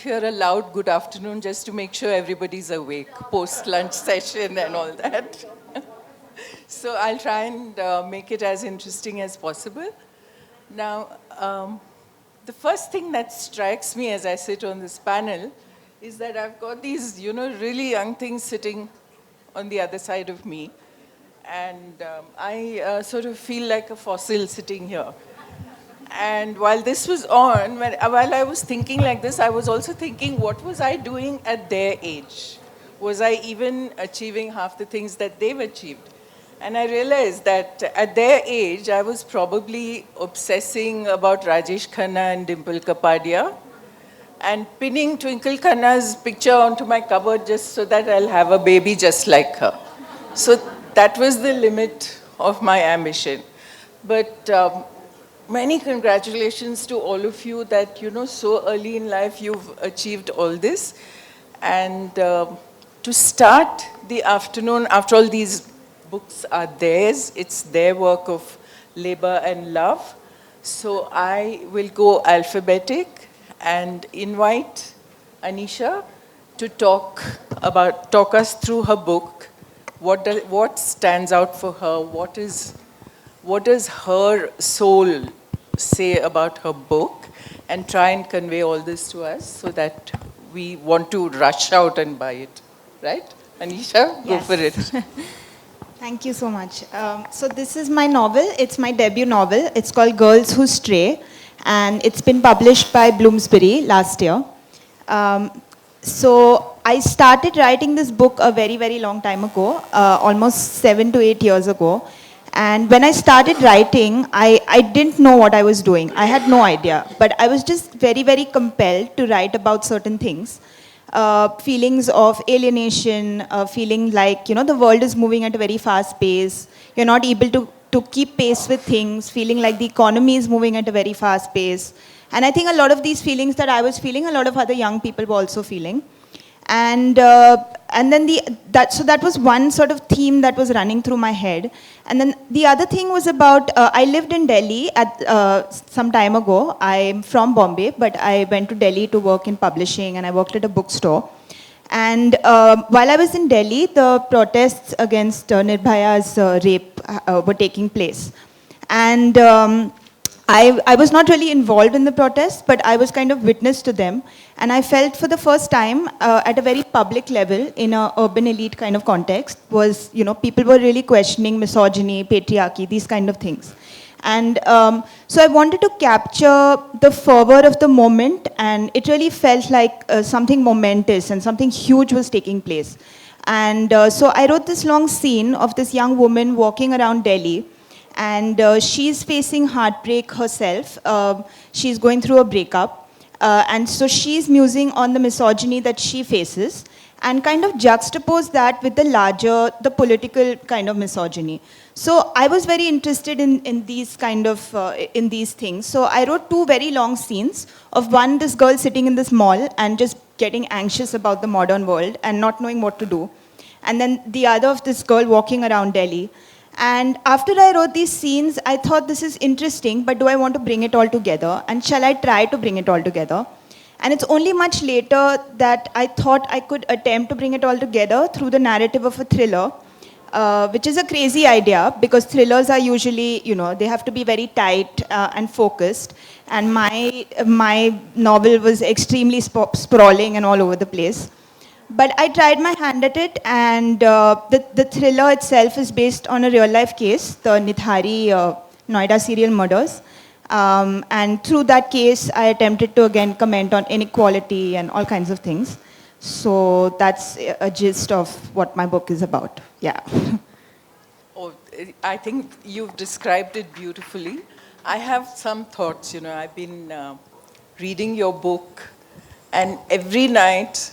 hear a loud good afternoon just to make sure everybody's awake post-lunch session and all that. So I'll try and make it as interesting as possible. Now, the first thing that strikes me as I sit on this panel is that I've got these, really young things sitting on the other side of me. And I sort of feel like a fossil sitting here. And while this was on, while I was thinking like this, I was also thinking, what was I doing at their age? Was I even achieving half the things that they've achieved? And I realized that at their age, I was probably obsessing about Rajesh Khanna and Dimple Kapadia and pinning Twinkle Khanna's picture onto my cupboard just so that I'll have a baby just like her. So that was the limit of my ambition. But many congratulations to all of you that, so early in life you've achieved all this. And to start the afternoon, after all, these books are theirs. It's their work of labor and love. So I will go alphabetic and invite Anisha to talk us through her book. What stands out for her? What does her soul say about her book? And try and convey all this to us so that we want to rush out and buy it. Right? Anisha, go for it. Thank you so much. So this is my novel. It's my debut novel. It's called Girls Who Stray. And it's been published by Bloomsbury last year. So I started writing this book a very, very long time ago, almost 7 to 8 years ago. And when I started writing, I didn't know what I was doing. I had no idea. But I was just very, very compelled to write about certain things. Feelings of alienation, feeling like, the world is moving at a very fast pace. You're not able to keep pace with things, feeling like the economy is moving at a very fast pace. And I think a lot of these feelings that I was feeling, a lot of other young people were also feeling. And then that was one sort of theme that was running through my head. And then the other thing was about, I lived in Delhi some time ago. I'm from Bombay, but I went to Delhi to work in publishing, and I worked at a bookstore. And while I was in Delhi, the protests against Nirbhaya's rape were taking place. And I was not really involved in the protests, but I was kind of witness to them. And I felt for the first time at a very public level, in an urban elite kind of context, was, people were really questioning misogyny, patriarchy, these kind of things. And so I wanted to capture the fervor of the moment, and it really felt like something momentous and something huge was taking place. And so I wrote this long scene of this young woman walking around Delhi, and she's facing heartbreak herself. She's going through a breakup. And so she's musing on the misogyny that she faces and kind of juxtapose that with the political kind of misogyny. So I was very interested in these kind of, in these things. So I wrote 2 very long scenes of one, this girl sitting in this mall and just getting anxious about the modern world and not knowing what to do. And then the other of this girl walking around Delhi. And after I wrote these scenes, I thought this is interesting, but do I want to bring it all together? And shall I try to bring it all together? And it's only much later that I thought I could attempt to bring it all together through the narrative of a thriller, which is a crazy idea because thrillers are usually, they have to be very tight and focused. And my novel was extremely sprawling and all over the place. But I tried my hand at it, and the thriller itself is based on a real-life case, the Nithari Noida serial murders. And through that case, I attempted to again comment on inequality and all kinds of things. So that's a gist of what my book is about. Yeah. Oh, I think you've described it beautifully. I have some thoughts. I've been reading your book, and every night,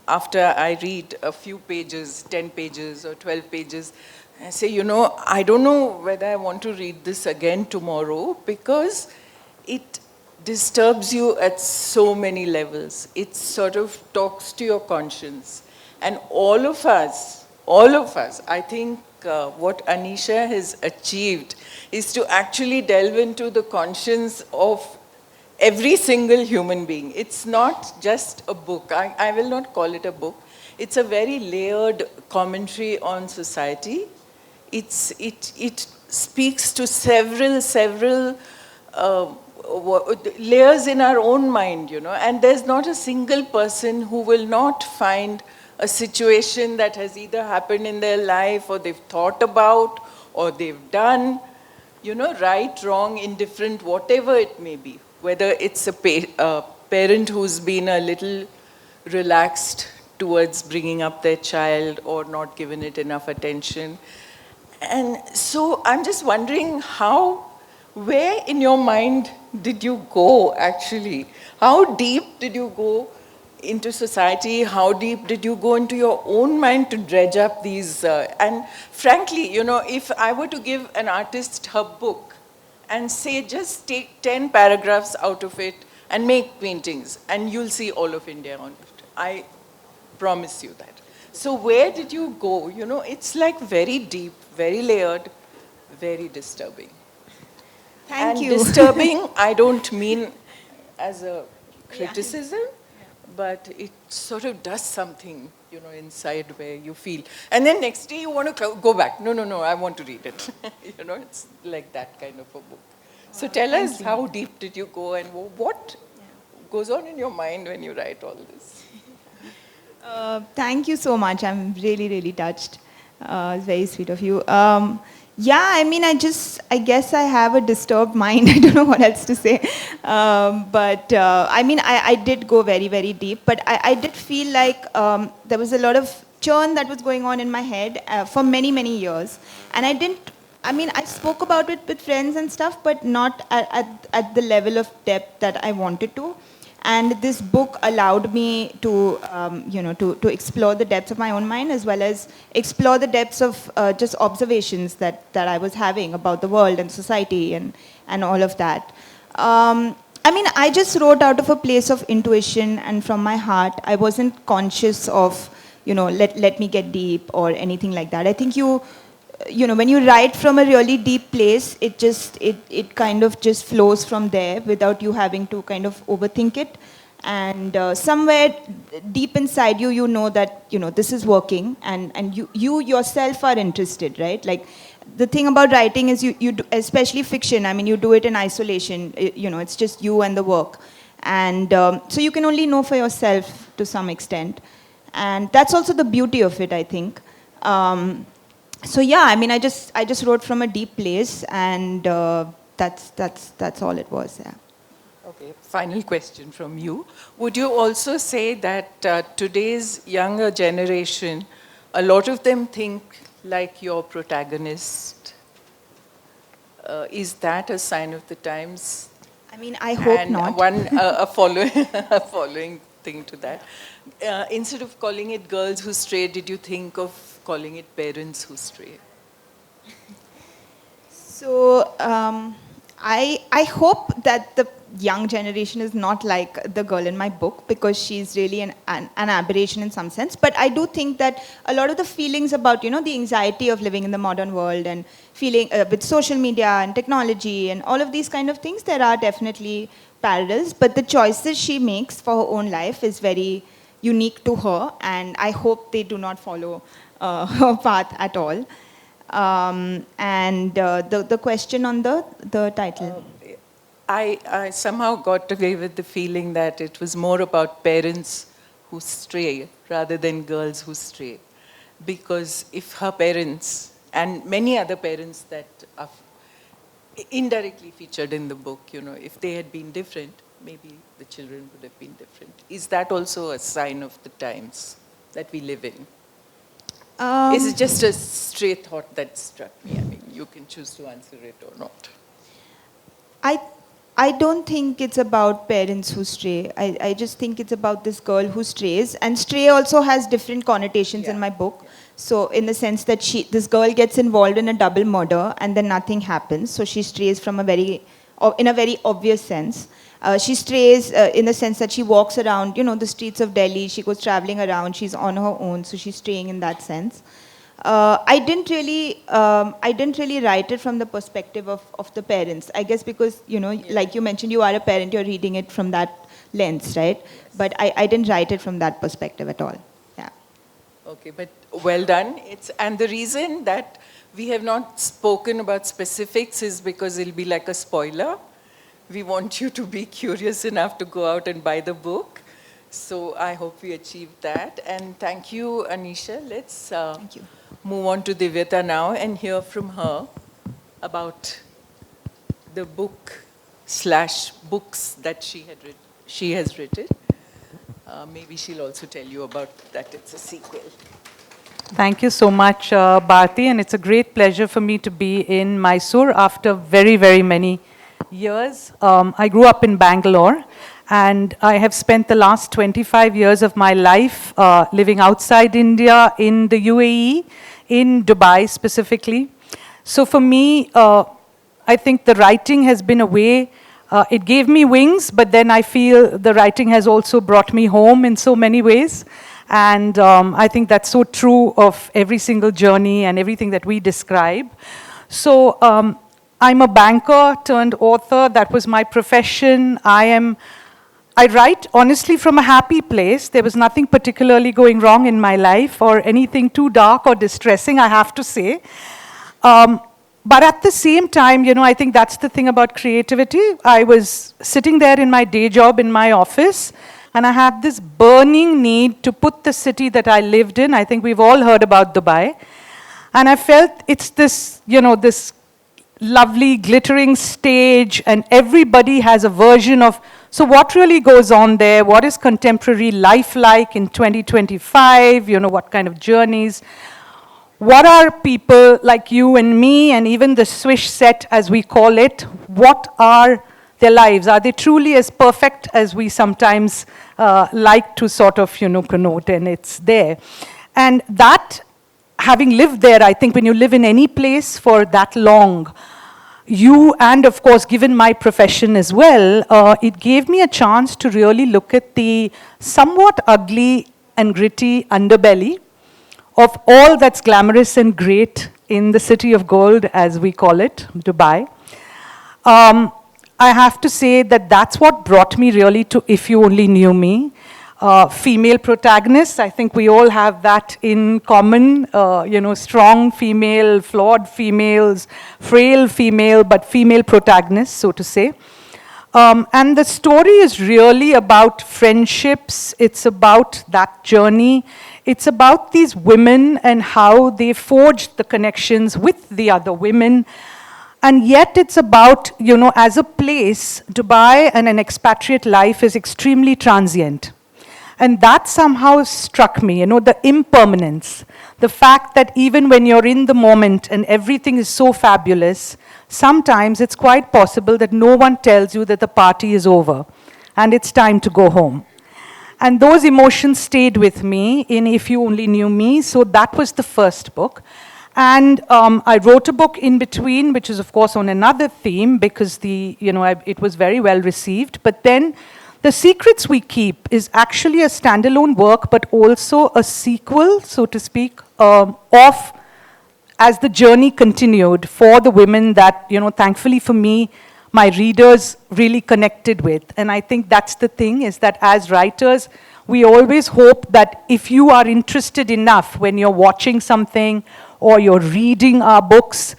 after I read a few pages, 10 pages or 12 pages, I say, I don't know whether I want to read this again tomorrow because it disturbs you at so many levels. It sort of talks to your conscience. And all of us, I think what Anisha has achieved is to actually delve into the conscience of every single human being. It's not just a book. I will not call it a book. It's a very layered commentary on society. It speaks to several layers in our own mind, you know, and there's not a single person who will not find a situation that has either happened in their life or they've thought about or they've done, you know, right, wrong, indifferent, whatever it may be. Whether it's a parent who's been a little relaxed towards bringing up their child or not given it enough attention. And so I'm just wondering where in your mind did you go actually? How deep did you go into society? How deep did you go into your own mind to dredge up these? And frankly, you know, if I were to give an artist her book and say, just take 10 paragraphs out of it and make paintings, and you'll see all of India on it. I promise you that. So where did you go? You know, it's like very deep, very layered, very disturbing. Thank you. Disturbing, I don't mean as a criticism, but it sort of does something, you know, inside where you feel. And then next day you want to go back. No, I want to read it. You know, it's like that kind of a book. So tell us, how deep did you go and what goes on in your mind when you write all this? Thank you so much. I'm really touched. It's very sweet of you. Yeah, I mean, I guess I have a disturbed mind. I don't know what else to say. I mean, I did go very deep, but I did feel like there was a lot of churn that was going on in my head for many years. And I spoke about it with friends and stuff, but not at the level of depth that I wanted to. And this book allowed me to, to explore the depths of my own mind, as well as explore the depths of just observations that I was having about the world and society and all of that. I mean, I just wrote out of a place of intuition and from my heart. I wasn't conscious of, let me get deep or anything like that. I think when you write from a really deep place, it kind of just flows from there without you having to kind of overthink it. And somewhere deep inside you, you know that, this is working and you yourself are interested, right? Like the thing about writing is you do, especially fiction, I mean, you do it in isolation, it's just you and the work. And so you can only know for yourself to some extent. And that's also the beauty of it, I think. So yeah, I mean, I just wrote from a deep place, and that's all it was. Yeah. Okay. Final question from you. Would you also say that today's younger generation, a lot of them think like your protagonist? Is that a sign of the times? I mean, I hope not. And a following thing to that. Instead of calling it girls who stray, did you think of calling it parents who stray? So I hope that the young generation is not like the girl in my book, because she's really an aberration in some sense. But I do think that a lot of the feelings about, the anxiety of living in the modern world and feeling with social media and technology and all of these kind of things, there are definitely parallels. But the choices she makes for her own life is very unique to her, and I hope they do not follow her path at all. And the question on the title. I somehow got away with the feeling that it was more about parents who stray rather than girls who stray. Because if her parents, and many other parents that are indirectly featured in the book, if they had been different, maybe the children would have been different. Is that also a sign of the times that we live in? Is it just a stray thought that struck me? I mean, you can choose to answer it or not. I don't think it's about parents who stray. I just think it's about this girl who strays. And stray also has different connotations in my book. Yeah. So in the sense that this girl gets involved in a double murder and then nothing happens. So she strays in a very obvious sense. She strays in the sense that she walks around, the streets of Delhi. She goes traveling around. She's on her own. So she's straying in that sense. I didn't really write it from the perspective of the parents. I guess because, like you mentioned, you are a parent, you're reading it from that lens, right? But I didn't write it from that perspective at all. Yeah. Okay, but well done. And the reason that we have not spoken about specifics is because it'll be like a spoiler. We want you to be curious enough to go out and buy the book. So I hope we achieved that. And thank you, Anisha. Let's Thank you. move on to Divyata now and hear from her about the book/books that she has written. Maybe she'll also tell you about that it's a sequel. Thank you so much, Bharti, and it's a great pleasure for me to be in Mysuru after very, very many years. I grew up in Bangalore, and I have spent the last 25 years of my life living outside India, in the UAE, in Dubai specifically. So for me, I think the writing has been a way, it gave me wings, but then I feel the writing has also brought me home in so many ways. And I think that's so true of every single journey and everything that we describe. So I'm a banker turned author. That was my profession. I write honestly from a happy place. There was nothing particularly going wrong in my life or anything too dark or distressing, I have to say. But at the same time, I think that's the thing about creativity. I was sitting there in my day job in my office, and I had this burning need to put the city that I lived in. I think we've all heard about Dubai. And I felt it's this, this lovely glittering stage, and everybody has a version of, so what really goes on there? What is contemporary life like in 2025? What kind of journeys? What are people like you and me, and even the Swish set, as we call it, what are their lives? Are they truly as perfect as we sometimes like to sort of, connote, and it's there? And that, having lived there, I think when you live in any place for that long, and of course, given my profession as well, it gave me a chance to really look at the somewhat ugly and gritty underbelly of all that's glamorous and great in the city of gold, as we call it, Dubai. I have to say that that's what brought me really to If You Only Knew Me. Female protagonists, I think we all have that in common, strong female, flawed females, frail female, but female protagonists, so to say. And the story is really about friendships. It's about that journey. It's about these women and how they forged the connections with the other women. And yet it's about, as a place, Dubai and an expatriate life is extremely transient. And that somehow struck me, the impermanence. The fact that even when you're in the moment and everything is so fabulous, sometimes it's quite possible that no one tells you that the party is over and it's time to go home. And those emotions stayed with me in If You Only Knew Me. So that was the first book. And I wrote a book in between, which is, of course, on another theme, because it was very well received. But then The Secrets We Keep is actually a standalone work, but also a sequel, so to speak, of as the journey continued for the women that, thankfully for me, my readers really connected with. And I think that's the thing, is that as writers, we always hope that if you are interested enough when you're watching something or you're reading our books,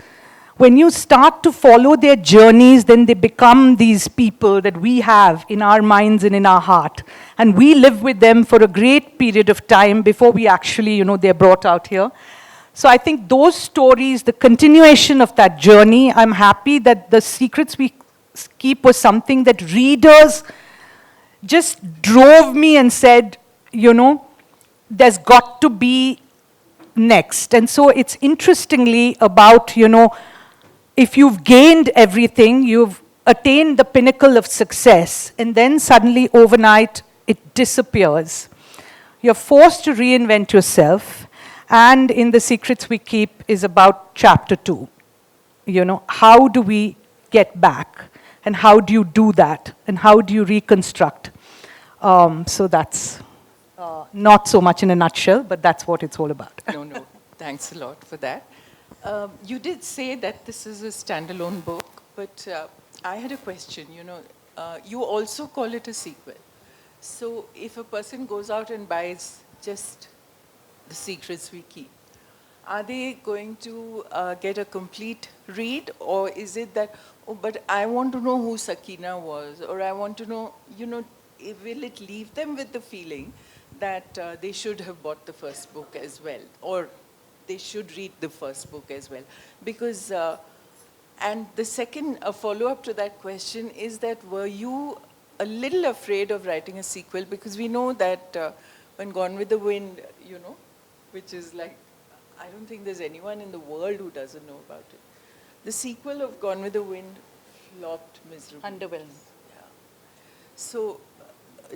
when you start to follow their journeys, then they become these people that we have in our minds and in our heart. And we live with them for a great period of time before we actually, they're brought out here. So I think those stories, the continuation of that journey, I'm happy that The Secrets We Keep was something that readers just drove me and said, there's got to be next. And so it's interestingly about, if you've gained everything, you've attained the pinnacle of success, and then suddenly overnight it disappears. You're forced to reinvent yourself. And in The Secrets We Keep is about chapter 2. How do we get back? And how do you do that? And how do you reconstruct? So that's not so much in a nutshell, but that's what it's all about. No. Thanks a lot for that. You did say that this is a standalone book, but I had a question. You also call it a sequel. So if a person goes out and buys just The Secrets We Keep, are they going to get a complete read, or is it that, oh, but I want to know who Sakina was, or I want to know, will it leave them with the feeling that they should have bought the first book as well, or they should read the first book as well? Because, and the second follow-up to that question is that, were you a little afraid of writing a sequel? Because we know that when Gone with the Wind, which is like, I don't think there's anyone in the world who doesn't know about it. The sequel of Gone with the Wind flopped miserably. Underwhelming. Yeah. So,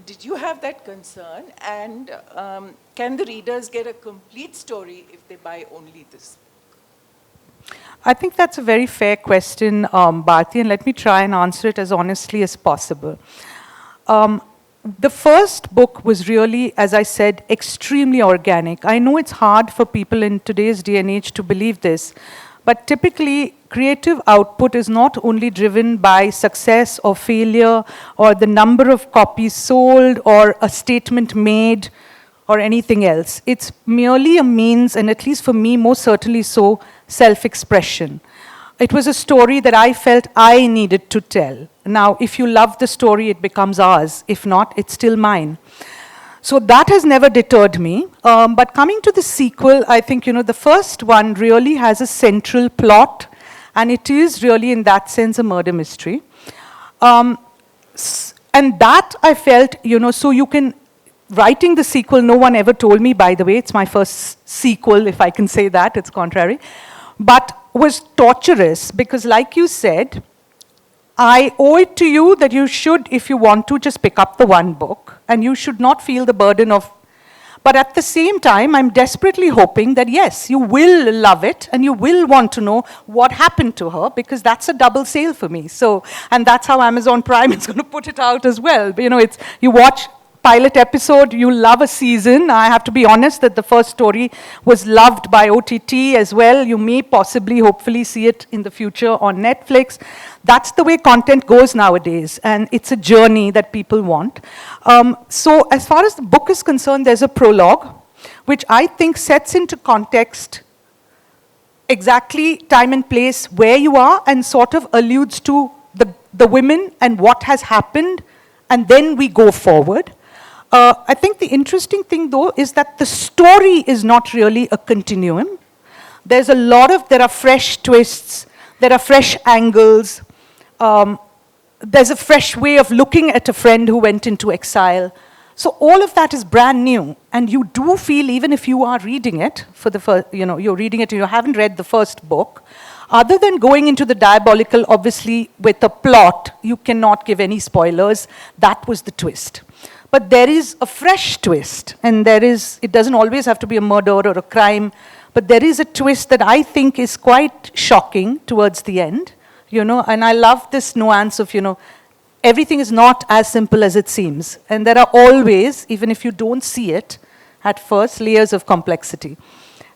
did you have that concern? And can the readers get a complete story if they buy only this? I think that's a very fair question, Bharti, and let me try and answer it as honestly as possible. The first book was really, as I said, extremely organic. I know it's hard for people in today's day and age to believe this, but typically creative output is not only driven by success or failure or the number of copies sold or a statement made or anything else. It's merely a means, and at least for me, most certainly so, self-expression. It was a story that I felt I needed to tell. Now, if you love the story, it becomes ours. If not, it's still mine. So that has never deterred me. But coming to the sequel, I think, the first one really has a central plot, and it is really, in that sense, a murder mystery. And that I felt, so you can, writing the sequel, no one ever told me, by the way, it's my first sequel, if I can say that, it's contrary, but was torturous because, like you said, I owe it to you that you should, if you want to, just pick up the one book, and you should not feel the burden of. But at the same time, I'm desperately hoping that, yes, you will love it, and you will want to know what happened to her, because that's a double sale for me. So, and that's how Amazon Prime is going to put it out as well. But, you watch pilot episode, you love a season. I have to be honest that the first story was loved by OTT as well. You may possibly, hopefully see it in the future on Netflix. That's the way content goes nowadays, and it's a journey that people want. So as far as the book is concerned, there's a prologue, which I think sets into context exactly time and place where you are, and sort of alludes to the women and what has happened, and then we go forward. I think the interesting thing, though, is that the story is not really a continuum. There are fresh twists, there are fresh angles, there's a fresh way of looking at a friend who went into exile. So all of that is brand new, and you do feel, even if you are reading it for the first, you're reading it and you haven't read the first book, other than going into the diabolical, obviously, with a plot, you cannot give any spoilers. That was the twist. But there is a fresh twist, and it doesn't always have to be a murder or a crime, but there is a twist that I think is quite shocking towards the end, and I love this nuance of, everything is not as simple as it seems. And there are always, even if you don't see it at first, layers of complexity.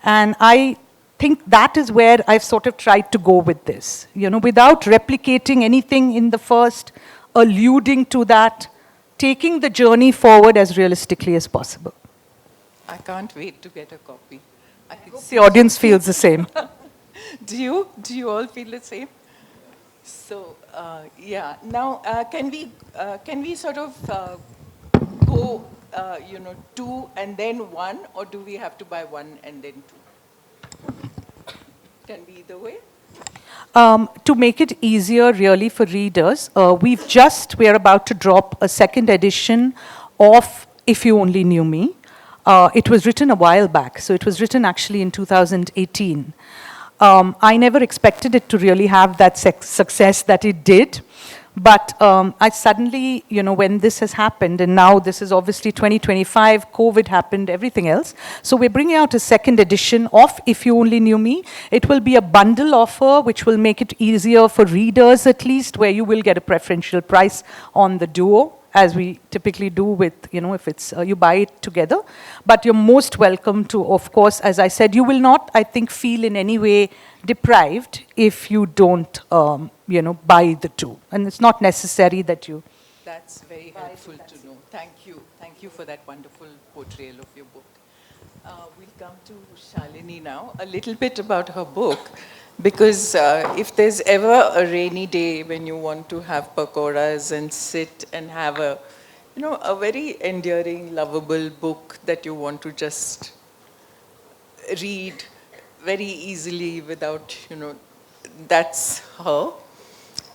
And I think that is where I've sort of tried to go with this, without replicating anything in the first, alluding to that, taking the journey forward as realistically as possible. I can't wait to get a copy. I hope the audience feels the same. Do you all feel the same? So, yeah. Now, can we sort of go, two and then one, or do we have to buy one and then two? Can be either way. To make it easier, really, for readers, we are about to drop a second edition of If You Only Knew Me. It was written a while back, so it was written actually in 2018. I never expected it to really have that success that it did. But I suddenly, when this has happened, and now this is obviously 2025, COVID happened, everything else. So we're bringing out a second edition of If You Only Knew Me. It will be a bundle offer, which will make it easier for readers at least, where you will get a preferential price on the duo, as we typically do with, if it's, you buy it together. But you're most welcome to, of course, as I said, you will not, I think, feel in any way deprived if you don't, buy the two. And it's not necessary that you... That's very helpful to know. Thank you. Thank you for that wonderful portrayal of your book. We'll come to Shalini now. A little bit about her book, because if there's ever a rainy day when you want to have pakoras and sit and have a, a very endearing, lovable book that you want to just read very easily without, that's her.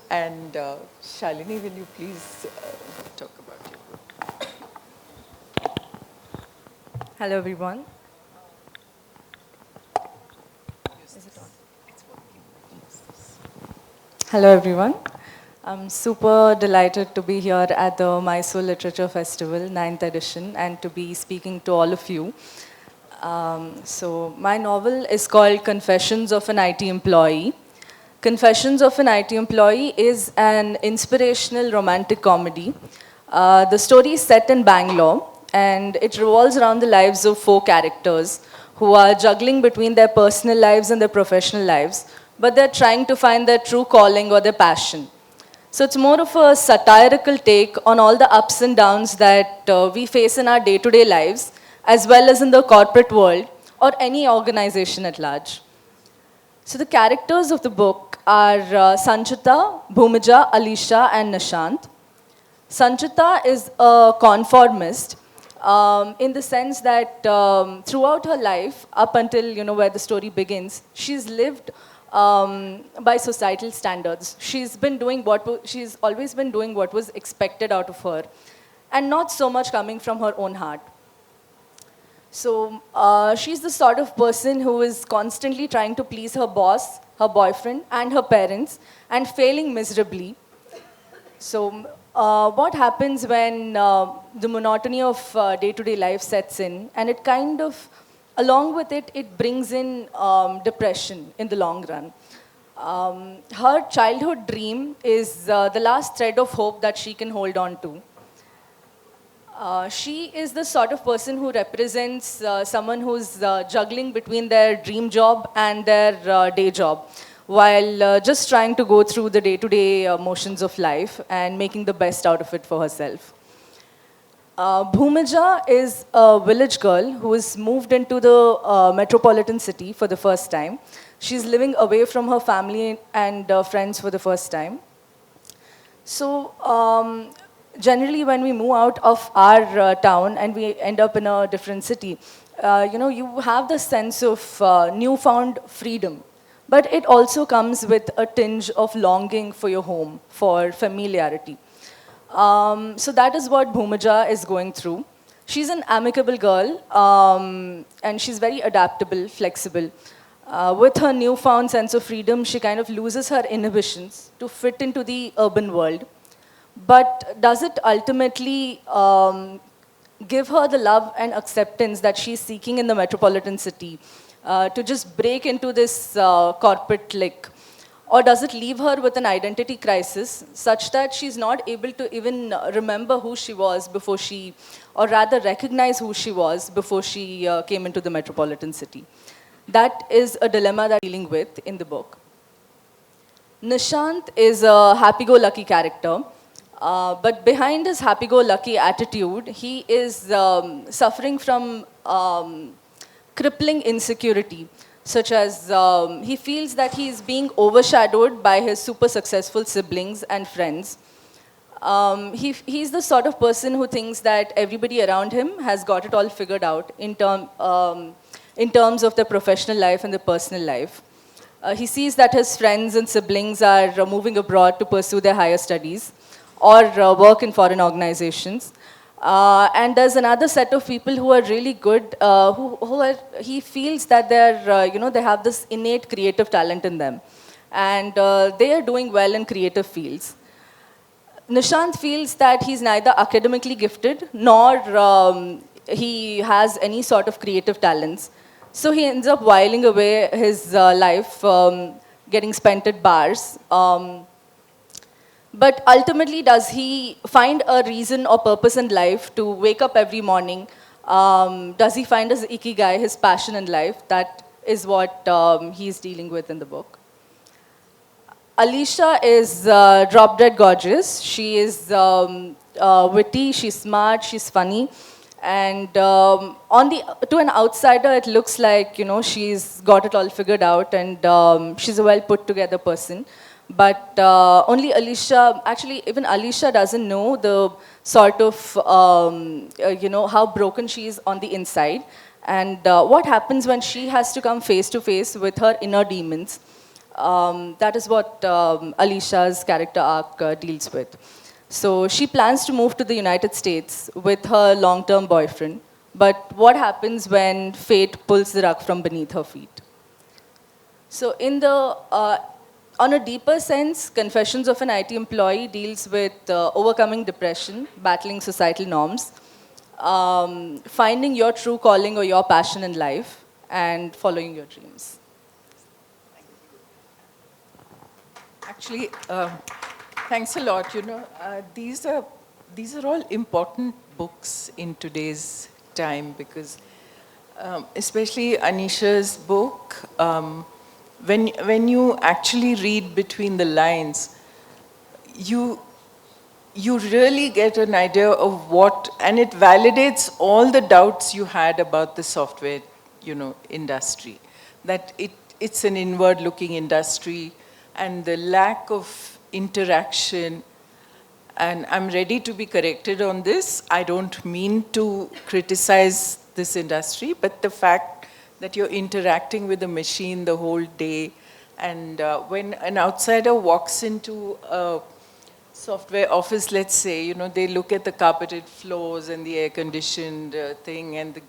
And Shalini, will you please talk about your book? Hello, everyone. Is it on? It's working. Hello, everyone. I'm super delighted to be here at the Mysuru Literature Festival, 9th edition, and to be speaking to all of you. So my novel is called Confessions of an IT Employee. Confessions of an IT Employee is an inspirational romantic comedy. The story is set in Bangalore, and it revolves around the lives of 4 characters who are juggling between their personal lives and their professional lives, but they're trying to find their true calling or their passion. So it's more of a satirical take on all the ups and downs that we face in our day-to-day lives, as well as in the corporate world or any organization at large. So the characters of the book are Sanchita, Bhumija, Alisha, and Nishant. Sanchita is a conformist in the sense that throughout her life, up until where the story begins, she's lived by societal standards. She's always been doing what was expected out of her, and not so much coming from her own heart. So she's the sort of person who is constantly trying to please her boss, her boyfriend, and her parents, and failing miserably. So what happens when the monotony of day-to-day life sets in, and it kind of, along with it, it brings in depression in the long run. Her childhood dream is the last thread of hope that she can hold on to. She is the sort of person who represents someone who's juggling between their dream job and their day job, while just trying to go through the day-to-day motions of life and making the best out of it for herself. Bhumija is a village girl who has moved into the metropolitan city for the first time. She's living away from her family and friends for the first time. So generally when we move out of our town and we end up in a different city, you have the sense of newfound freedom. But it also comes with a tinge of longing for your home, for familiarity. So that is what Bhumija is going through. She's an amicable girl, and she's very adaptable, flexible. With her newfound sense of freedom, she kind of loses her inhibitions to fit into the urban world. But does it ultimately give her the love and acceptance that she's seeking in the metropolitan city to just break into this corporate clique? Or does it leave her with an identity crisis such that she's not able to even remember who she was before she, or rather recognize who she was before she came into the metropolitan city? That is a dilemma that we're dealing with in the book. Nishant is a happy-go-lucky character. But behind his happy-go-lucky attitude, he is suffering from crippling insecurity, such as he feels that he is being overshadowed by his super successful siblings and friends. He's the sort of person who thinks that everybody around him has got it all figured out in terms of their professional life and their personal life. He sees that his friends and siblings are moving abroad to pursue their higher studies, or work in foreign organizations. And there's another set of people who are really good, he feels that they have this innate creative talent in them. And they are doing well in creative fields. Nishant feels that he's neither academically gifted, nor he has any sort of creative talents. So he ends up whiling away his life, getting spent at bars, But ultimately, does he find a reason or purpose in life to wake up every morning? Does he find his ikigai, his passion in life? That is what he's dealing with in the book. Alicia is drop dead gorgeous. She is witty, she's smart, she's funny. And to an outsider, it looks like, you know, she's got it all figured out and she's a well put together person. But only Alicia, actually even Alicia doesn't know the sort of, you know, how broken she is on the inside. And what happens when she has to come face to face with her inner demons. That is what Alicia's character arc deals with. So she plans to move to the United States with her long-term boyfriend. But what happens when fate pulls the rug from beneath her feet? So on a deeper sense, Confessions of an IT Employee deals with overcoming depression, battling societal norms, finding your true calling or your passion in life, and following your dreams. Actually, thanks a lot. You know, these are all important books in today's time because, especially Anisha's book, when you actually read between the lines, you really get an idea of what, and it validates all the doubts you had about the software, you know, industry, that it's an inward-looking industry, and the lack of interaction. And I'm ready to be corrected on this. I don't mean to criticize this industry, but the fact that you're interacting with a machine the whole day, and when an outsider walks into a software office, let's say, you know, they look at the carpeted floors and the air-conditioned thing and the,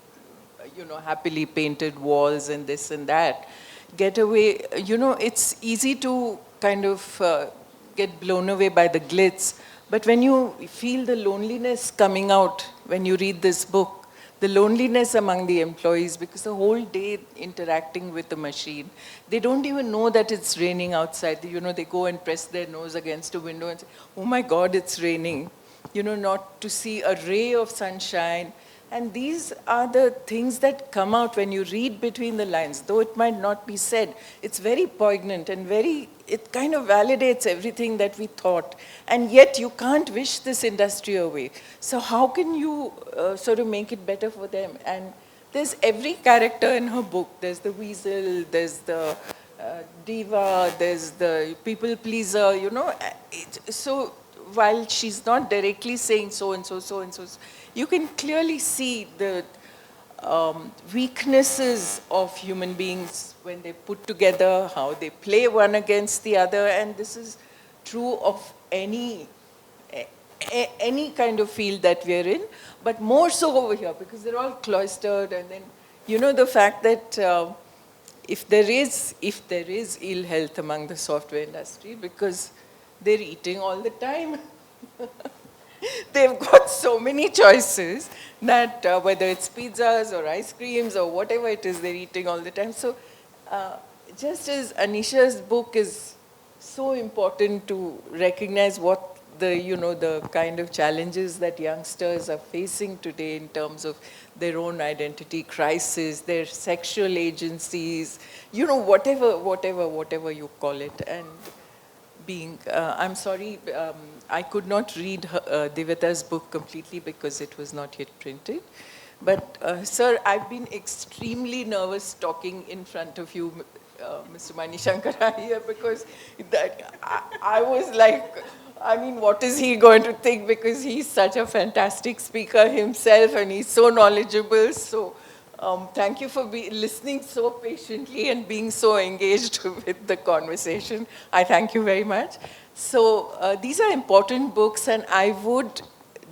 you know, happily painted walls and this and that. Get away, you know, it's easy to kind of get blown away by the glitz, but when you feel the loneliness coming out when you read this book, the loneliness among the employees, because the whole day interacting with the machine, they don't even know that it's raining outside. You know, they go and press their nose against a window and say, oh my God, it's raining. You know, not to see a ray of sunshine. And these are the things that come out when you read between the lines. Though it might not be said, it's very poignant and it kind of validates everything that we thought. And yet you can't wish this industry away. So how can you sort of make it better for them? And there's every character in her book. There's the weasel, there's the diva, there's the people pleaser, you know. So while she's not directly saying so and so, so and so, you can clearly see the weaknesses of human beings when they put together, how they play one against the other, and this is true of any kind of field that we're in, but more so over here because they're all cloistered, and then, you know, the fact that if there is ill health among the software industry because they're eating all the time. They've got so many choices that whether it's pizzas or ice creams or whatever it is, they're eating all the time. So just as Anisha's book is so important to recognize what the kind of challenges that youngsters are facing today in terms of their own identity crisis, their sexual agencies, you know, whatever you call it. And being, I'm sorry, I could not read Divyata's book completely because it was not yet printed. But sir, I've been extremely nervous talking in front of you, Mr. Manishankara here, because I was like, I mean, what is he going to think? Because he's such a fantastic speaker himself and he's so knowledgeable. So thank you for listening so patiently and being so engaged with the conversation. I thank you very much. So these are important books, and I would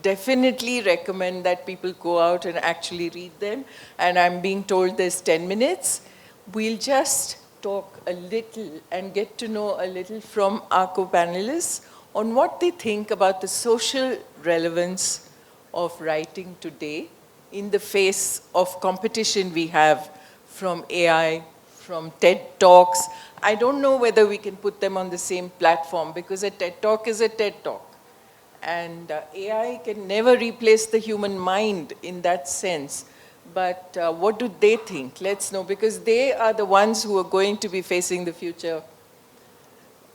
definitely recommend that people go out and actually read them. And I'm being told there's 10 minutes. We'll just talk a little and get to know a little from our co-panelists on what they think about the social relevance of writing today in the face of competition we have from AI, from TED Talks. I don't know whether we can put them on the same platform because a TED Talk is a TED Talk. And AI can never replace the human mind in that sense. But what do they think? Let's know, because they are the ones who are going to be facing the future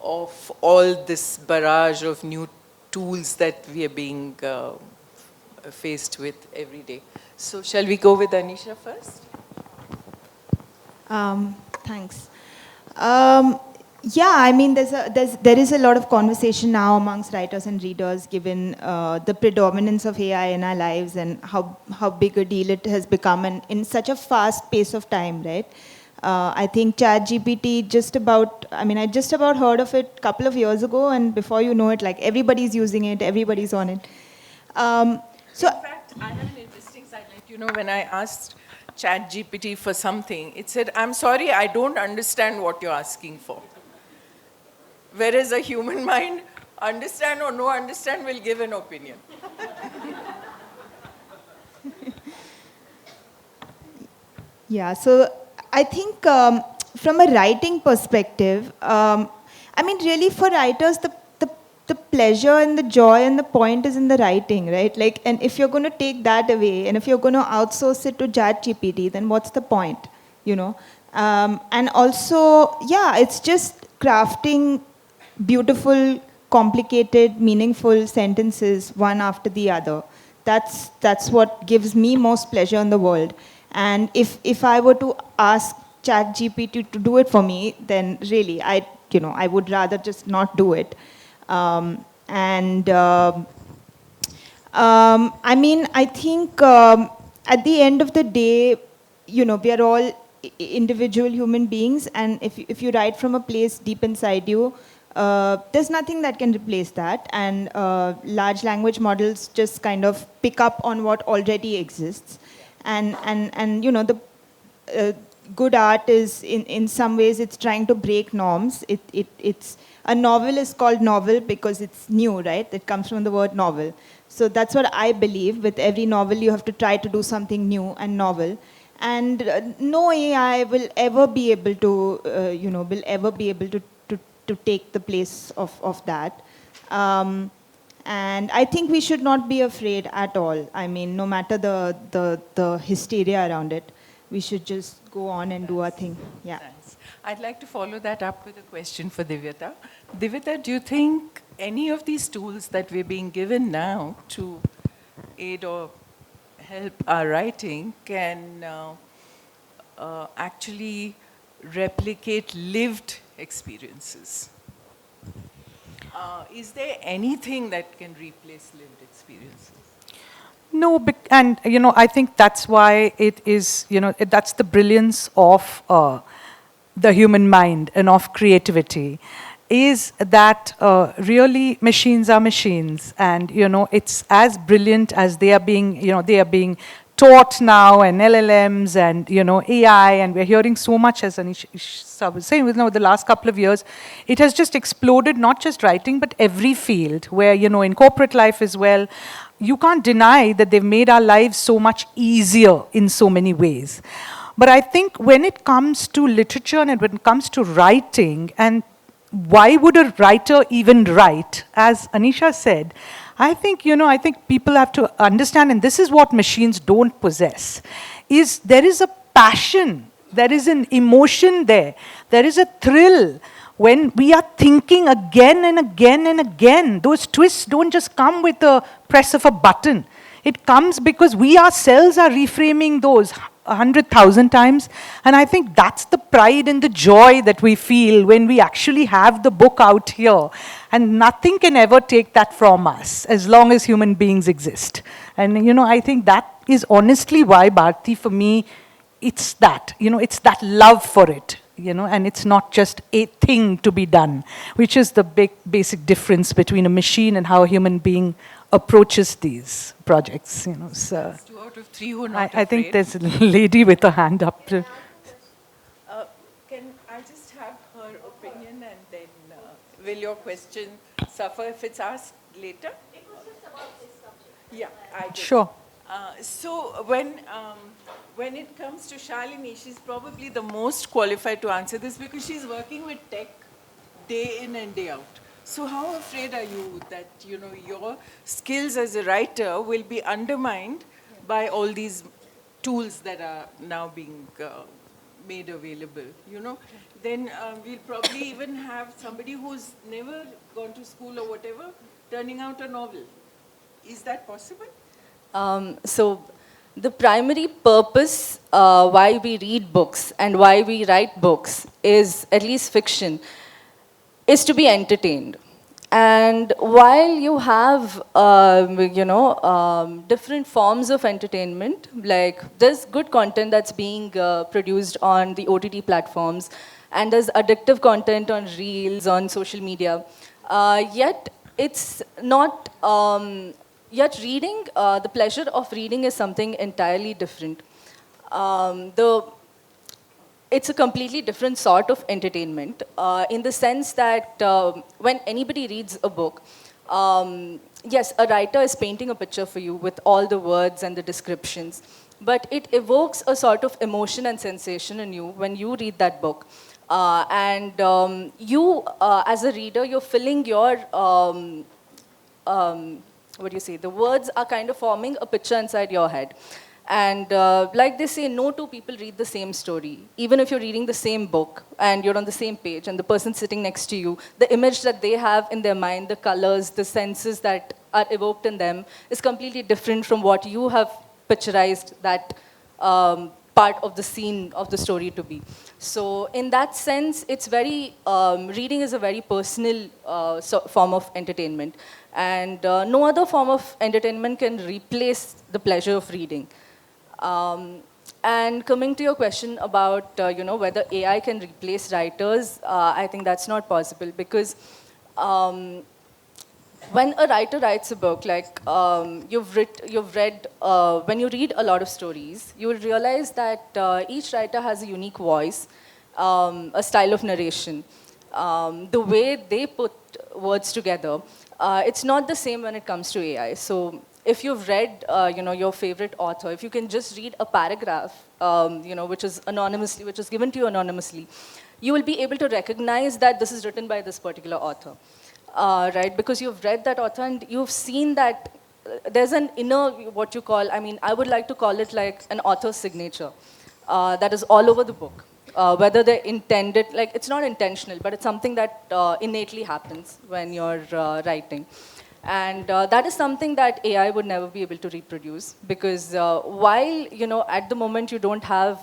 of all this barrage of new tools that we are being faced with every day. So shall we go with Anisha first? Thanks. Yeah, I mean, there is a lot of conversation now amongst writers and readers, given the predominance of AI in our lives and how big a deal it has become, and in such a fast pace of time, right? I think ChatGPT I just about heard of it a couple of years ago, and before you know it, like everybody's using it, everybody's on it. So, In fact, I have an interesting side. Like, you know, when I asked ChatGPT for something, it said, "I'm sorry, I don't understand what you're asking for." Whereas a human mind, understand or no understand, will give an opinion. yeah, so I think from a writing perspective, I mean, really for writers, the pleasure and the joy and the point is in the writing, right? Like, and if you're going to take that away, and if you're going to outsource it to ChatGPT, then what's the point, you know? And also, yeah, it's just crafting beautiful, complicated, meaningful sentences one after the other. That's what gives me most pleasure in the world. And if I were to ask ChatGPT to do it for me, then really I would rather just not do it. I mean, I think at the end of the day, we are all individual human beings, and if you write from a place deep inside you, there's nothing that can replace that. And large language models just kind of pick up on what already exists. And the good art is in some ways it's trying to break norms. It's a novel is called novel because it's new, right? It comes from the word novel. So that's what I believe. With every novel, you have to try to do something new and novel. And no AI will ever be able to, to take the place of that. And I think we should not be afraid at all. I mean, no matter the hysteria around it, we should just go on and do our thing. Yeah. Thanks. I'd like to follow that up with a question for Divyata. Divyata, do you think any of these tools that we're being given now to aid or help our writing can actually replicate lived experiences? Is there anything that can replace lived experiences? No, and I think that's why it is, that's the brilliance of the human mind and of creativity, is that really machines are machines, and it's as brilliant as they are being taught now, and LLMs and AI, and we're hearing so much, as Anisha was saying, the last couple of years, it has just exploded, not just writing, but every field, where in corporate life as well. You can't deny that they've made our lives so much easier in so many ways. But I think when it comes to literature and when it comes to writing, and why would a writer even write, as Anisha said, I think people have to understand, and this is what machines don't possess, is there is a passion, there is an emotion there is a thrill. When we are thinking again and again and again, those twists don't just come with the press of a button. It comes because we ourselves are reframing those 100,000 times. And I think that's the pride and the joy that we feel when we actually have the book out here. And nothing can ever take that from us as long as human beings exist. And I think that is honestly why Bharathi, for me, it's that, it's that love for it. And it's not just a thing to be done, which is the big basic difference between a machine and how a human being approaches these projects. So It's 2 out of 3 who are not I think afraid. there's a lady with a hand up. Can I just have her opinion, and then will your question suffer if it's asked later? It was just about this subject. Yeah, I just. Sure. So when it comes to Shalini, she's probably the most qualified to answer this because she's working with tech day in and day out. So how afraid are you that your skills as a writer will be undermined by all these tools that are now being made available? Then we'll probably even have somebody who's never gone to school or whatever turning out a novel. Is that possible? So the primary purpose why we read books and why we write books is, at least fiction, is to be entertained. And while you have, different forms of entertainment, like there's good content that's being produced on the OTT platforms, and there's addictive content on reels, on social media, yet it's not, yet reading, the pleasure of reading is something entirely different. It's a completely different sort of entertainment in the sense that when anybody reads a book, yes, a writer is painting a picture for you with all the words and the descriptions, but it evokes a sort of emotion and sensation in you when you read that book. You, as a reader, you're filling your, what do you say, the words are kind of forming a picture inside your head. And like they say, no two people read the same story. Even if you're reading the same book and you're on the same page and the person sitting next to you, the image that they have in their mind, the colors, the senses that are evoked in them is completely different from what you have picturized that part of the scene of the story to be. So in that sense, it's very, reading is a very personal form of entertainment. And no other form of entertainment can replace the pleasure of reading. And coming to your question about whether AI can replace writers, I think that's not possible because when a writer writes a book, like you've read, when you read a lot of stories, you will realize that each writer has a unique voice, a style of narration, the way they put words together. It's not the same when it comes to AI. So if you've read, your favorite author, if you can just read a paragraph, which is given to you anonymously, you will be able to recognize that this is written by this particular author, right? Because you've read that author and you've seen that there's an inner, what you call, I would like to call it like an author's signature that is all over the book. Whether they're intended, like it's not intentional, but it's something that innately happens when you're writing. And that is something that AI would never be able to reproduce because while, at the moment you don't have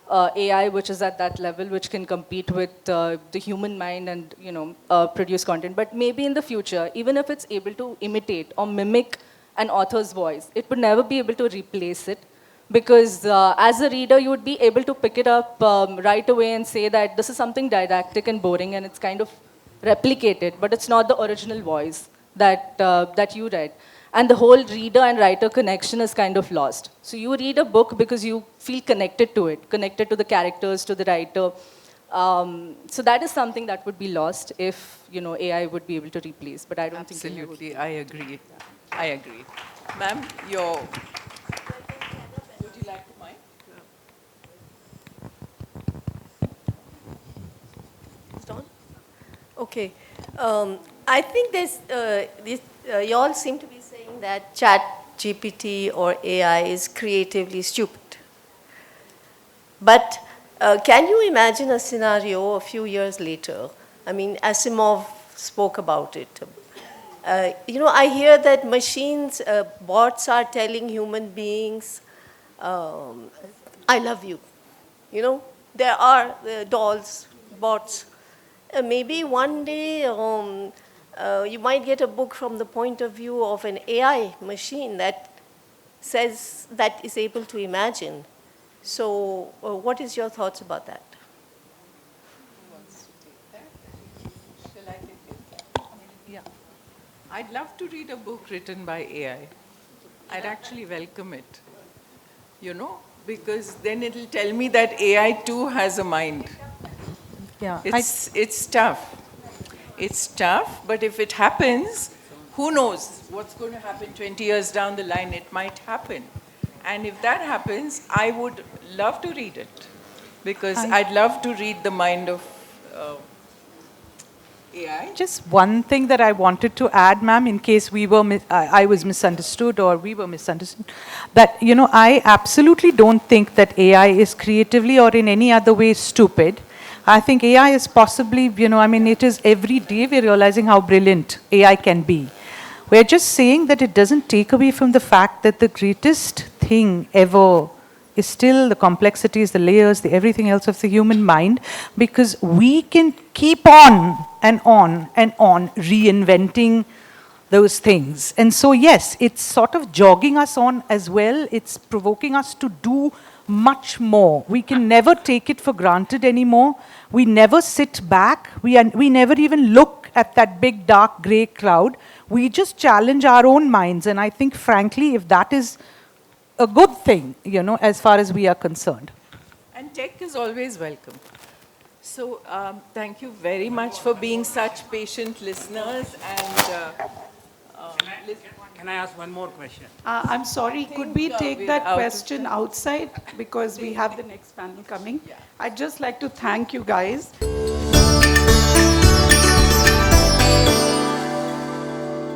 AI which is at that level, which can compete with the human mind and, produce content. But maybe in the future, even if it's able to imitate or mimic an author's voice, it would never be able to replace it. Because as a reader, you would be able to pick it up right away and say that this is something didactic and boring and it's kind of replicated, but it's not the original voice that you read. And the whole reader and writer connection is kind of lost. So you read a book because you feel connected to it, connected to the characters, to the writer. So that is something that would be lost if AI would be able to replace. But I don't think AI would. Absolutely, I agree. I agree. Ma'am, would you like the mic? It's on? Okay. I think you all seem to be saying that Chat GPT or AI is creatively stupid. But can you imagine a scenario a few years later? Asimov spoke about it. I hear that machines, bots are telling human beings, I love you. There are dolls, bots. Maybe one day you might get a book from the point of view of an AI machine that is able to imagine. So what is your thoughts about that? Who wants to take that? Shall I take it? Yeah. I'd love to read a book written by AI. I'd actually welcome it. Because then it'll tell me that AI too has a mind. Yeah. It's tough. It's tough, but if it happens, who knows what's going to happen 20 years down the line? It might happen. And if that happens, I would love to read it, because I'd love to read the mind of AI. Just one thing that I wanted to add, ma'am, in case I was misunderstood or we were misunderstood, that, I absolutely don't think that AI is creatively or in any other way stupid. I think AI is possibly, it is every day we're realizing how brilliant AI can be. We're just saying that it doesn't take away from the fact that the greatest thing ever is still the complexities, the layers, the everything else of the human mind, because we can keep on and on and on reinventing those things. And so, yes, it's sort of jogging us on as well. It's provoking us to do much more. We can never take it for granted anymore. We never sit back. We never even look at that big, dark, grey cloud. We just challenge our own minds. And I think, frankly, if that is a good thing, as far as we are concerned. And tech is always welcome. So thank you very much for being such patient listeners. And Can I ask one more question? I'm sorry, could we take that question outside because we have the next panel coming? I'd just like to thank you guys.